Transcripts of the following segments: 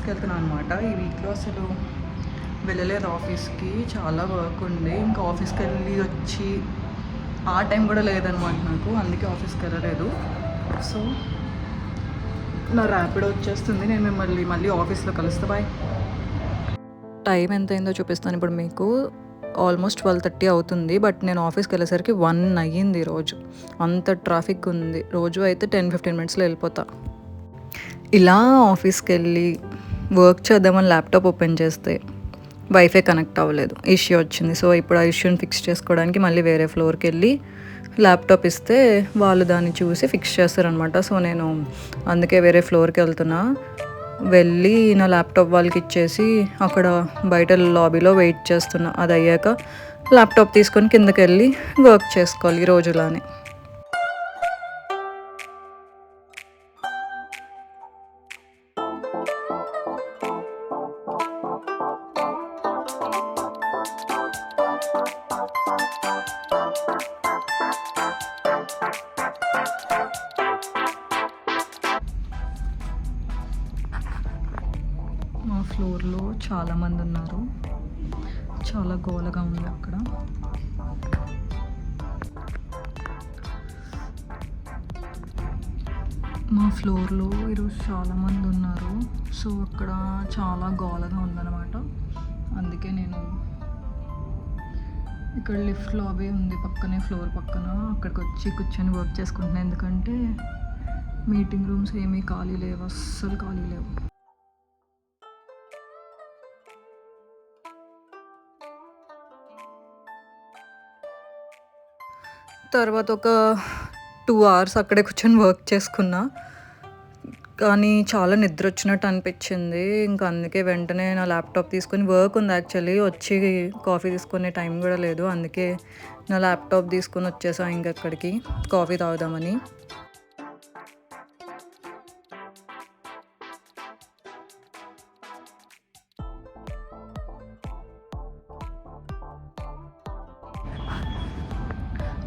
ఆఫీస్కి వెళ్తున్నాను అనమాట. ఈ వీక్లో అసలు వెళ్ళలేదు ఆఫీస్కి, చాలా వర్క్ ఉంది. ఇంకా ఆఫీస్కి వెళ్ళి వచ్చి ఆ టైం కూడా లేదనమాట నాకు, అందుకే ఆఫీస్కి వెళ్ళలేదు. సో నా ర్యాపిడో వచ్చేస్తుంది, నేను మిమ్మల్ని మళ్ళీ ఆఫీస్లో కలుస్తా. బాయ్. టైం ఎంత అయిందో చూపిస్తాను ఇప్పుడు మీకు. ఆల్మోస్ట్ 12:30 అవుతుంది, బట్ నేను ఆఫీస్కి వెళ్ళేసరికి 1 అయ్యింది. రోజు అంత ట్రాఫిక్ ఉంది. రోజు అయితే 10-15 మినిట్స్లో వెళ్ళిపోతా. ఇలా ఆఫీస్కి వెళ్ళి వర్క్ చేద్దామని ల్యాప్టాప్ ఓపెన్ చేస్తే వైఫై కనెక్ట్ అవ్వలేదు, ఇష్యూ వచ్చింది. సో ఇప్పుడు ఆ ఇష్యూని ఫిక్స్ చేసుకోవడానికి మళ్ళీ వేరే ఫ్లోర్కి వెళ్ళి ల్యాప్టాప్ ఇస్తే వాళ్ళు దాన్ని చూసి ఫిక్స్ చేస్తారనమాట. సో నేను అందుకే వేరే ఫ్లోర్కి వెళ్తున్నా. వెళ్ళి నా ల్యాప్టాప్ వాళ్ళకి ఇచ్చేసి అక్కడ బయట లాబీలో వెయిట్ చేస్తున్నా. అది అయ్యాక ల్యాప్టాప్ తీసుకొని కిందకి వెళ్ళి వర్క్ చేసుకోవాలి ఈ రోజులానే. మా ఫ్లోర్లో చాలామంది ఉన్నారు, చాలా గోలగా ఉంది అక్కడ. మా ఫ్లోర్లో ఈరోజు చాలామంది ఉన్నారు, సో అక్కడ చాలా గోలగా ఉందన్నమాట. అందుకే నేను ఇక్కడ లిఫ్ట్ లాబీ ఉంది పక్కనే, ఫ్లోర్ పక్కన, అక్కడికి వచ్చి కూర్చొని వర్క్ చేసుకుంటున్నాను. ఎందుకంటే మీటింగ్ రూమ్స్ ఏమీ ఖాళీ లేవు, అస్సలు ఖాళీ లేవు. తర్వాత ఒక 2 hours అక్కడే కూర్చొని వర్క్ చేసుకున్నా, కానీ చాలా నిద్ర వచ్చినట్టు అనిపించింది. ఇంకా అందుకే వెంటనే నా ల్యాప్టాప్ తీసుకొని, వర్క్ ఉంది యాక్చువల్లీ, వచ్చి కాఫీ తీసుకునే టైం కూడా లేదు. అందుకే నా ల్యాప్టాప్ తీసుకొని వచ్చేసా ఇంకెక్కడికి కాఫీ తాగుదామని.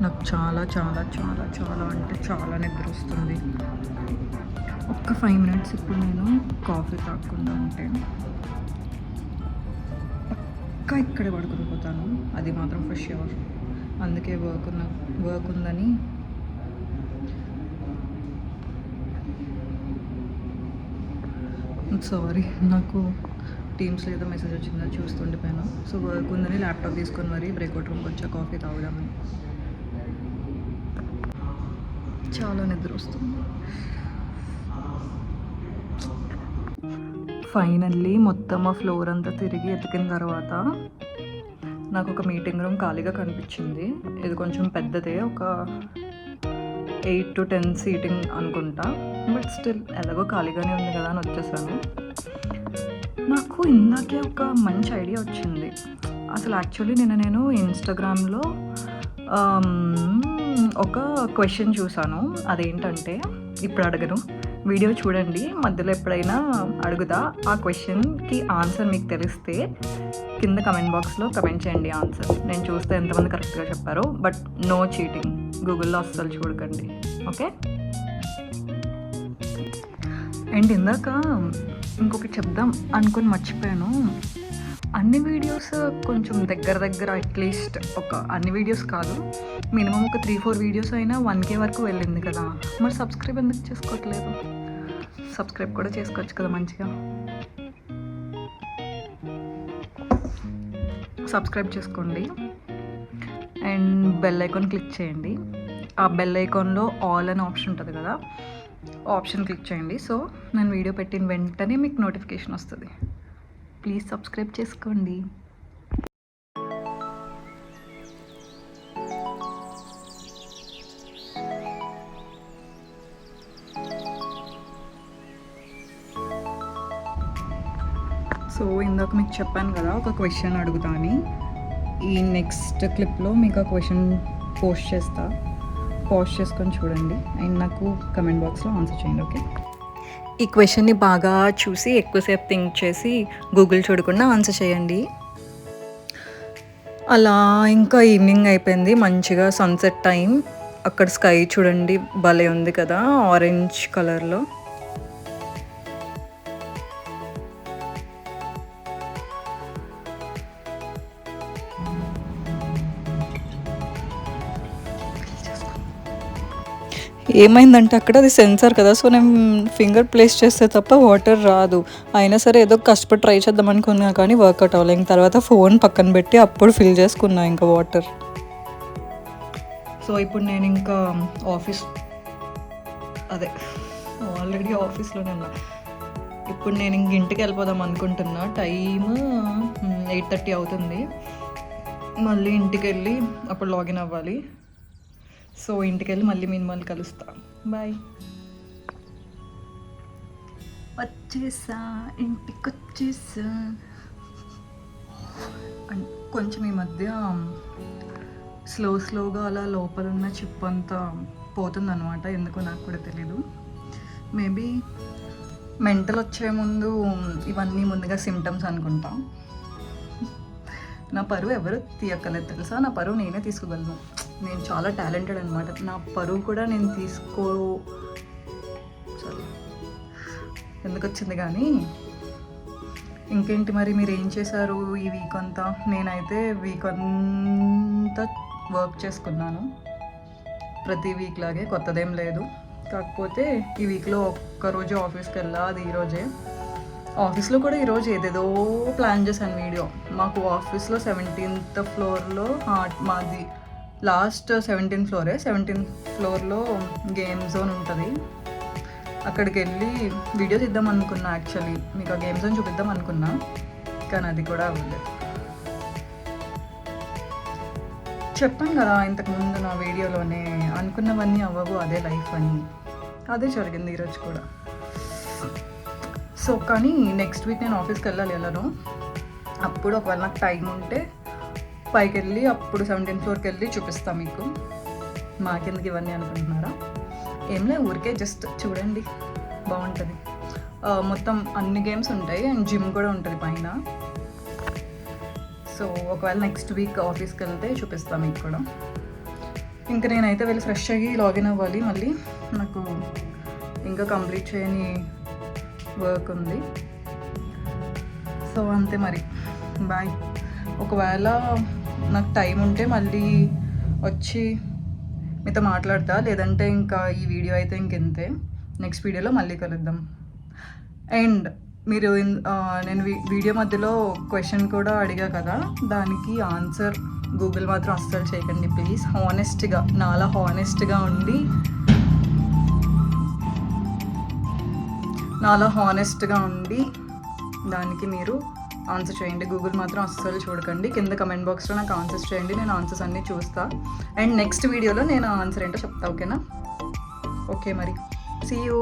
నాకు చాలా చాలా చాలా చాలా అంటే చాలా నిద్ర వస్తుంది. ఒక్క 5 minutes ఇప్పుడు నేను కాఫీ తాగకుండా ఉంటే పక్కా ఇక్కడే పడుకుని పోతాను, అది మాత్రం ఫర్ ష్యూర్. అందుకే వర్క్ ఉందని సారీ, నాకు టీమ్స్లో ఏదో మెసేజ్ వచ్చిందని చూస్తుండిపోయాను. సో వర్క్ ఉందని ల్యాప్టాప్ తీసుకొని మరీ బ్రేక్అవుట్ రూమ్కి వచ్చా కాఫీ తాగుదామని. చాలా నిద్ర వస్తుంది. ఫైనల్లీ మొత్తం ఆ ఫ్లోర్ అంతా తిరిగి ఎతికిన తర్వాత నాకు ఒక మీటింగ్ రూమ్ ఖాళీగా కనిపించింది. ఇది కొంచెం పెద్దదే, ఒక 8 to 10 సీటింగ్ అనుకుంటా, బట్ స్టిల్ ఎలాగో ఖాళీగానే ఉంది కదా అని వచ్చేసాను. నాకు ఇందాకే ఒక మంచి ఐడియా వచ్చింది. అసలు యాక్చువల్లీ నేను ఇన్స్టాగ్రామ్లో ఒక క్వశ్చన్ చూసాను. అదేంటంటే, ఇప్పుడు అడగను, వీడియో చూడండి, మధ్యలో ఎప్పుడైనా అడుగుతా. ఆ క్వశ్చన్కి ఆన్సర్ మీకు తెలిస్తే కింద కమెంట్ బాక్స్లో కమెంట్ చేయండి ఆన్సర్. నేను చూస్తే ఎంతమంది కరెక్ట్గా చెప్పారో, బట్ నో చీటింగ్, గూగుల్లో అస్సలు చూడకండి, ఓకే? అండ్ ఇందాక ఇంకొకటి చెప్దాం అనుకొని మర్చిపోయాను. అన్ని వీడియోస్ కొంచెం దగ్గర అట్లీస్ట్ అన్ని వీడియోస్ కాదు, మినిమం ఒక 3-4 వీడియోస్ అయినా 1K వరకు వెళ్ళింది కదా. మరి సబ్స్క్రైబ్ ఎందుకు చేసుకోవట్లేదు? సబ్స్క్రైబ్ కూడా చేసుకోవచ్చు కదా మంచిగా. సబ్స్క్రైబ్ చేసుకోండి అండ్ బెల్ ఐకాన్ క్లిక్ చేయండి. ఆ బెల్ ఐకాన్లో ఆల్ అనే ఆప్షన్ ఉంటుంది కదా, ఆప్షన్ క్లిక్ చేయండి. సో నేను వీడియో పెట్టిన వెంటనే మీకు నోటిఫికేషన్ వస్తుంది. ప్లీజ్ సబ్స్క్రైబ్ చేసుకోండి. సో ఇందాక మీకు చెప్పాను కదా ఒక క్వశ్చన్ అడుగుతా అని. ఈ నెక్స్ట్ క్లిప్లో మీకు ఆ క్వశ్చన్ పోస్ట్ చేసుకొని చూడండి అండ్ నాకు కమెంట్ బాక్స్లో ఆన్సర్ చేయండి, ఓకే? ఈ క్వశ్చన్ని బాగా చూసి ఎక్కువసేపు థింక్ చేసి గూగుల్ చూడకుండా ఆన్సర్ చేయండి. అలా ఇంకా ఈవినింగ్ అయిపోయింది, మంచిగా సన్సెట్ టైం. అక్కడ స్కై చూడండి, భలే ఉంది కదా, ఆరెంజ్ కలర్లో. ఏమైందంటే అక్కడ అది సెన్సార్ కదా, సో నేను ఫింగర్ ప్లేస్ చేస్తే తప్ప వాటర్ రాదు. అయినా సరే ఏదో కష్టపడి ట్రై చేద్దాం అనుకున్నా కానీ వర్కౌట్ అవ్వలేదు. ఇంక తర్వాత ఫోన్ పక్కన పెట్టి అప్పుడు ఫిల్ చేసుకున్నా ఇంకా వాటర్. సో ఇప్పుడు నేను ఇంకా ఆల్రెడీ ఆఫీస్లోనే ఉన్నా. ఇప్పుడు నేను ఇంక ఇంటికి వెళ్ళిపోదాం అనుకుంటున్నా. టైమ్ 8:30 అవుతుంది. మళ్ళీ ఇంటికి వెళ్ళి అప్పుడు లాగిన్ అవ్వాలి. సో ఇంటికి వెళ్ళి మళ్ళీ మిమ్మల్ని కలుస్తా. బాయ్. వచ్చేసా, ఇంటికి వచ్చేసా. కొంచెం ఈ మధ్య స్లోగా అలా లోపల ఉన్న చిప్ అంతా పోతుందన్నమాట. ఎందుకో నాకు కూడా తెలీదు. మేబీ మెంటల్ వచ్చే ముందు ఇవన్నీ ముందుగా సిమ్టమ్స్ అనుకుంటా. నా పరువు ఎవరు తీయక్కలేదు తెలుసా. నా పరువు నేనే తీసుకోగలను. నేను చాలా టాలెంటెడ్ అనమాట. నా పరువు కూడా నేను సరే ఎందుకు వచ్చింది కానీ. ఇంకేంటి మరి, మీరు ఏం చేశారు ఈ వీక్ అంతా? నేనైతే వీక్ అంతా వర్క్ చేసుకున్నాను. ప్రతి వీక్ లాగే, కొత్తదేం లేదు. కాకపోతే ఈ వీక్లో ఒక్కరోజు ఆఫీస్కి వెళ్ళా, అది ఈరోజే. ఆఫీస్లో కూడా ఈరోజు ఏదేదో ప్లాన్ చేశాను వీడియో. మాకు ఆఫీస్లో 17th ఫ్లోర్లో మాది లాస్ట్ 17th ఫ్లోరే. 17th ఫ్లోర్లో గేమ్ జోన్ ఉంటుంది. అక్కడికి వెళ్ళి వీడియో తీద్దాం అనుకున్నా. యాక్చువల్లీ మీకు ఆ గేమ్ జోన్ చూపిద్దాం అనుకున్నా, కానీ అది కూడా అవ్వలేదు. చెప్పాను కదా ఇంతకుముందు నా వీడియోలోనే, అనుకున్నవన్నీ అవ్వవు, అదే లైఫ్ అని. అదే జరిగింది ఈరోజు కూడా. సో కానీ నెక్స్ట్ వీక్ నేను ఆఫీస్కి వెళ్ళను. అప్పుడు ఒకవేళ నాకు టైం ఉంటే పైకి వెళ్ళి అప్పుడు 17th ఫ్లోర్కి వెళ్ళి చూపిస్తాను మీకు. మాకెందుకు ఇవన్నీ అనుకుంటున్నారా? ఏం లేదు, ఊరికే జస్ట్ చూడండి, బాగుంటుంది. మొత్తం అన్ని గేమ్స్ ఉంటాయి అండ్ జిమ్ కూడా ఉంటుంది పైన. సో ఒకవేళ నెక్స్ట్ వీక్ ఆఫీస్కి వెళ్తే చూపిస్తాను మీకు కూడా. ఇంకా నేనైతే వెళ్ళి ఫ్రెష్ అయ్యి లాగిన్ అవ్వాలి. మళ్ళీ నాకు ఇంకా కంప్లీట్ చేయని వర్క్ ఉంది. సో అంతే మరి, బాయ్. ఒకవేళ నాకు టైం ఉంటే మళ్ళీ వచ్చి మీతో మాట్లాడతా, లేదంటే ఇంకా ఈ వీడియో అయితే ఇంకెంతే. నెక్స్ట్ వీడియోలో మళ్ళీ కలుద్దాం. అండ్ మీరు నేను వీడియో మధ్యలో క్వశ్చన్ కూడా అడిగా కదా, దానికి ఆన్సర్ గూగుల్ మాత్రం అస్సలు చేయకండి ప్లీజ్. నాలా హానెస్ట్గా ఉండి దానికి మీరు ఆన్సర్ చేయండి. గూగుల్ మాత్రం అస్సలు చూడకండి. కింద కమెంట్ బాక్స్లో నాకు ఆన్సర్స్ చేయండి, నేను ఆన్సర్స్ అన్నీ చూస్తా. అండ్ నెక్స్ట్ వీడియోలో నేను ఆన్సర్ ఏంటో చెప్తా, ఓకేనా? ఓకే మరి, సీ యూ.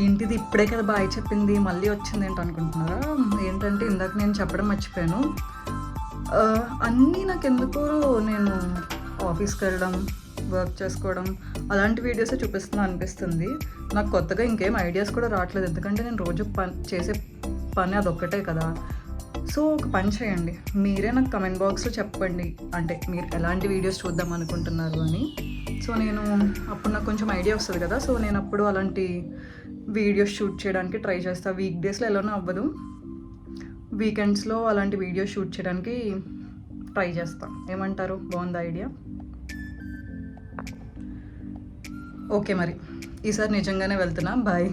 ఏంటిది ఇప్పుడే కదా బాయ్ చెప్పింది, మళ్ళీ వచ్చింది ఏంటి అనుకుంటున్నారా? ఏంటంటే ఇందాక నేను చెప్పడం మర్చిపోయాను. అన్నీ నాకు ఎందుకో నేను ఆఫీస్కి వెళ్ళడం, వర్క్ చేసుకోవడం అలాంటి వీడియోసే చూపిస్తున్నా అనిపిస్తుంది. నాకు కొత్తగా ఇంకేం ఐడియాస్ కూడా రావట్లేదు, ఎందుకంటే నేను రోజు చేసే పని అదొక్కటే కదా. సో ఒక పని చేయండి, మీరే నాకు కమెంట్ బాక్స్లో చెప్పండి, అంటే మీరు ఎలాంటి వీడియోస్ చూద్దాం అనుకుంటున్నారు అని. సో నేను అప్పుడు నాకు కొంచెం ఐడియా వస్తుంది కదా. సో నేను అప్పుడు అలాంటి వీడియోస్ షూట్ చేయడానికి ట్రై చేస్తాను. వీక్ డేస్లో ఎలానో అవ్వదు, వీకెండ్స్లో అలాంటి వీడియోస్ షూట్ చేయడానికి ట్రై చేస్తాను. ఏమంటారు? బాగుంది ఐడియా? ఓకే మరి, ఈసారి నిజంగానే వెళ్తున్నా. బాయ్.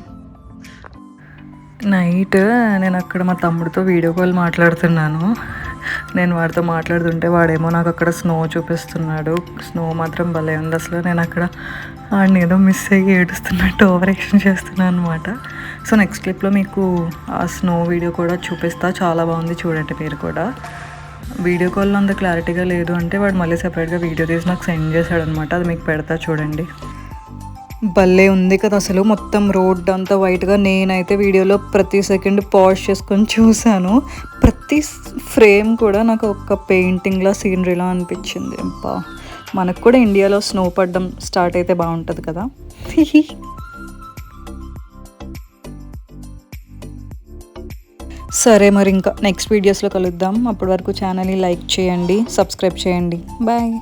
నైట్ నేను అక్కడ మా తమ్ముడితో వీడియో కాల్ మాట్లాడుతున్నాను. నేను వాడితో మాట్లాడుతుంటే వాడేమో నాకు అక్కడ స్నో చూపిస్తున్నాడు. స్నో మాత్రం భలే ఉంది అసలు. నేను అక్కడ వాడిని ఏదో మిస్ అయ్యి ఏడుస్తున్నట్టు ఓవర్ యాక్షన్ చేస్తున్నాను అనమాట. సో నెక్స్ట్ క్లిప్లో మీకు ఆ స్నో వీడియో కూడా చూపిస్తా. చాలా బాగుంది, చూడండి మీరు కూడా. వీడియో కాల్లో అంత క్లారిటీగా లేదు అంటే వాడు మళ్ళీ సెపరేట్గా వీడియో తీసి నాకు సెండ్ చేశాడు అనమాట. అది మీకు పెడతా చూడండి. భలే ఉంది కదా అసలు, మొత్తం రోడ్ అంతా వైట్గా. నేనైతే వీడియోలో ప్రతి సెకండ్ పాజ్ చేసుకొని చూశాను. ప్రతి ఫ్రేమ్ కూడా నాకు ఒక పెయింటింగ్లా, సీనరీలా అనిపించింది. అబ్బా, మనకు కూడా ఇండియాలో స్నో పడడం స్టార్ట్ అయితే బాగుంటుంది కదా. సరే మరి, ఇంకా నెక్స్ట్ వీడియోస్లో కలుద్దాం. అప్పటి వరకు ఛానల్ని లైక్ చేయండి, సబ్స్క్రైబ్ చేయండి. బాయ్.